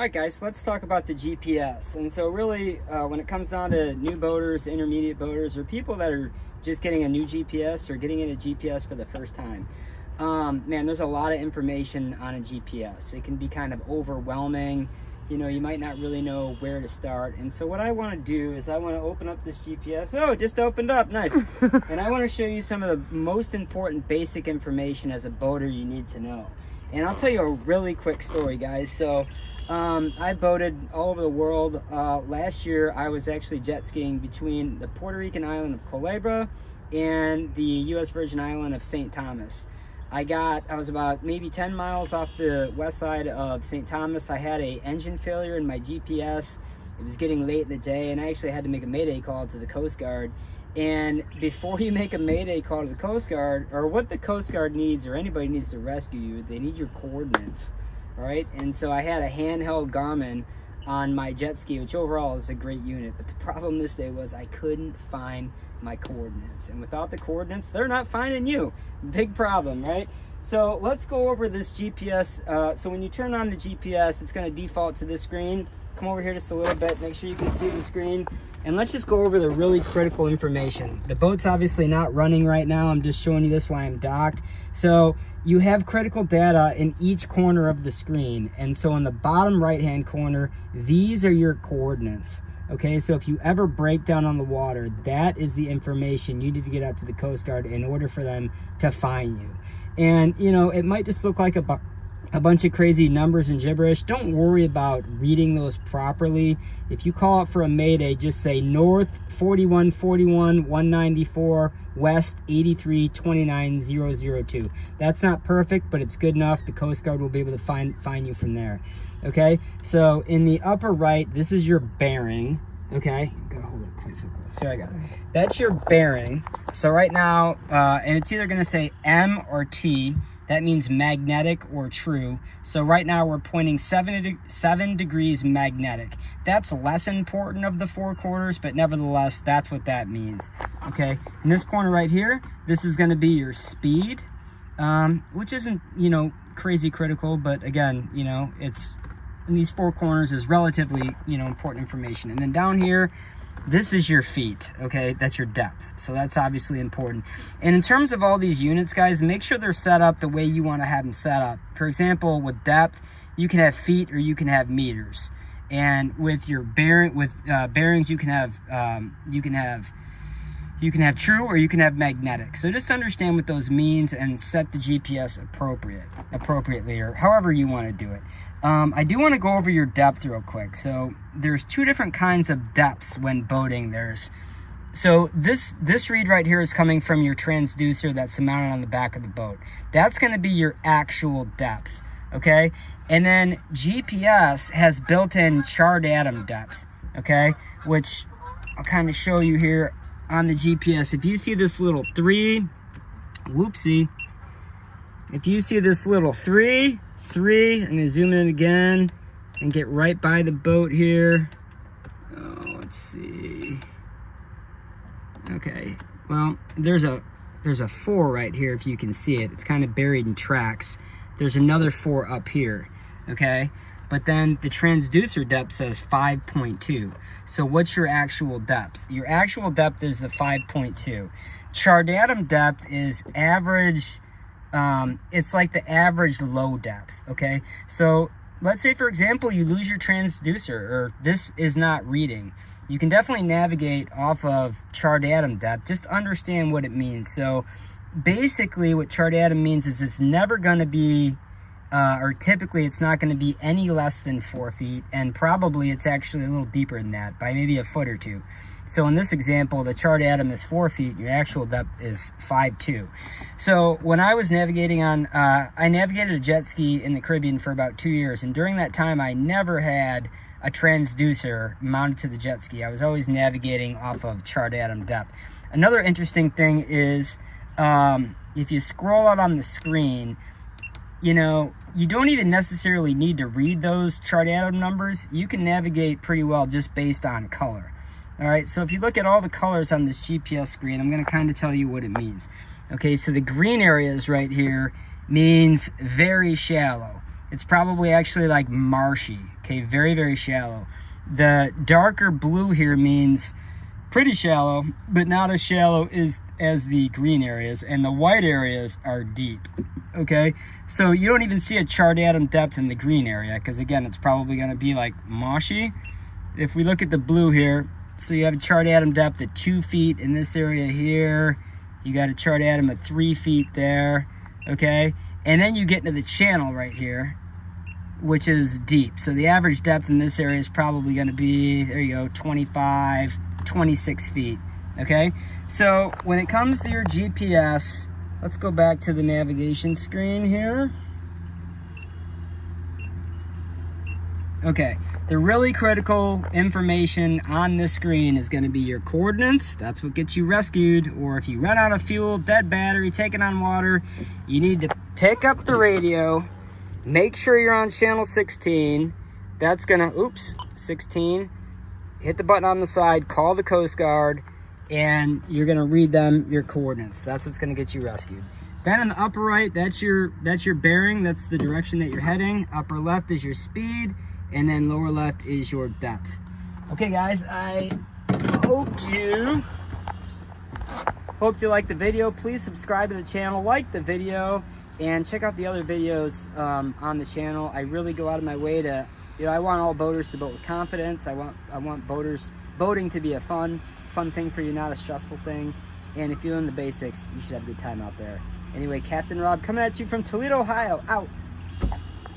All right, guys, so let's talk about the GPS. And so really, when it comes down to new boaters, intermediate boaters, or people that are just getting a new GPS or getting into GPS for the first time, man, there's a lot of information on a GPS. It can be kind of overwhelming. You know, you might not really know where to start. And so what I want to do is I want to open up this GPS. Oh, it just opened up. Nice. And I want to show you some of the most important basic information as a boater you need to know. And I'll tell you a really quick story, guys. So I boated all over the world. Last year, I was actually jet skiing between the Puerto Rican island of Culebra and the U.S. Virgin Island of St. Thomas. I was about maybe 10 miles off the west side of St. Thomas. I had an engine failure in my GPS. It was getting late in the day, and I actually had to make a mayday call to the Coast Guard. And before you make a mayday call to the Coast Guard, or what the Coast Guard needs, or anybody needs to rescue you, they need your coordinates, all right? And so I had a handheld Garmin on my jet ski, which overall is a great unit. But the problem this day was I couldn't find my coordinates. And without the coordinates, they're not finding you. Big problem, right? So let's go over this GPS. So when you turn on the GPS, it's going to default to this screen. Come over here just a little bit, make sure you can see the screen, and let's just go over the really critical information. The boat's obviously not running right now. I'm just showing you this while I'm docked. So you have critical data in each corner of the screen, and so in the bottom right hand corner, these are your coordinates. Okay, so if you ever break down on the water, that is the information you need to get out to the Coast Guard in order for them to find you. And you know, it might just look like a bunch of crazy numbers and gibberish. Don't worry about reading those properly. If you call out for a mayday, just say north 4141 194 west 83 29 002. That's not perfect, but it's good enough. The Coast Guard will be able to find you from there. Okay, so in the upper right, this is your bearing. Okay, gotta hold it quite so close. Here I got it. That's your bearing. So right now, and it's either gonna say M or T. That means magnetic or true. So right now we're pointing 7 degrees magnetic. That's less important of the four quarters, but nevertheless, that's what that means. Okay, in this corner right here, this is gonna be your speed, which isn't, you know, crazy critical, but again, you know, it's in these four corners is relatively, you know, important information. And then down here, this is your feet, okay? That's your depth. So that's obviously important. And in terms of all these units, guys, make sure they're set up the way you want to have them set up. For example, with depth, you can have feet or you can have meters. And with your bearings, you can have true or you can have magnetic. So just understand what those means and set the GPS appropriately, or however you want to do it. I do want to go over your depth real quick. So there's two different kinds of depths when boating. So this read right here is coming from your transducer that's mounted on the back of the boat. That's going to be your actual depth, okay? And then GPS has built-in chart atom depth, okay? Which I'll kind of show you here on the GPS. If you see this little 3, whoopsie, if you see this little 3, I'm gonna zoom in again and get right by the boat here. Oh, let's see. Okay, well, there's a 4 right here if you can see it. It's kind of buried in tracks. There's another 4 up here, okay? But then the transducer depth says 5.2. So what's your actual depth? Your actual depth is the 5.2. Chart atom depth is average. It's like the average low depth, okay? So let's say, for example, you lose your transducer or this is not reading. You can definitely navigate off of chart atom depth. Just understand what it means. So basically what chart atom means is it's never going to be, or typically it's not going to be any less than 4 feet, and probably it's actually a little deeper than that by maybe a foot or two. So in this example, the chart atom is 4 feet, your actual depth is 5.2. So when I was navigating on, I navigated a jet ski in the Caribbean for about 2 years, and during that time I never had a transducer mounted to the jet ski. I was always navigating off of chart atom depth. Another interesting thing is, if you scroll out on the screen, you know, you don't even necessarily need to read those chart atom numbers. You can navigate pretty well just based on color. All right, so if you look at all the colors on this GPS screen, I'm going to kind of tell you what it means. Okay, so the green areas right here means very shallow. it's probably actually like marshy. Okay, very, very shallow. The darker blue here means pretty shallow, but not as shallow as the green areas, and the white areas are deep. Okay, so you don't even see a chart atom depth in the green area, because again, it's probably going to be like marshy. If we look at the blue here, so you have a chart atom depth at 2 feet in this area here. You got a chart atom at 3 feet there. Okay, and then you get into the channel right here, which is deep. So the average depth in this area is probably going to be, there you go, 25, 26 feet. Okay, so when it comes to your GPS, let's go back to the navigation screen here. Okay, the really critical information on this screen is going to be your coordinates. That's what gets you rescued. Or if you run out of fuel, dead battery, taking on water, you need to pick up the radio, make sure you're on channel 16. That's gonna, 16. Hit the button on the side, call the Coast Guard, and you're gonna read them your coordinates. That's what's gonna get you rescued. Then in the upper right, that's your bearing. That's the direction that you're heading. Upper left is your speed, and then lower left is your depth. Okay, guys, I hope you like the video. Please subscribe to the channel, like the video, and check out the other videos on the channel. I really go out of my way to, I want all boaters to boat with confidence. I want boating to be a fun thing for you, not a stressful thing. And if you learn the basics, you should have a good time out there. Anyway, Captain Rob coming at you from Toledo, Ohio, out.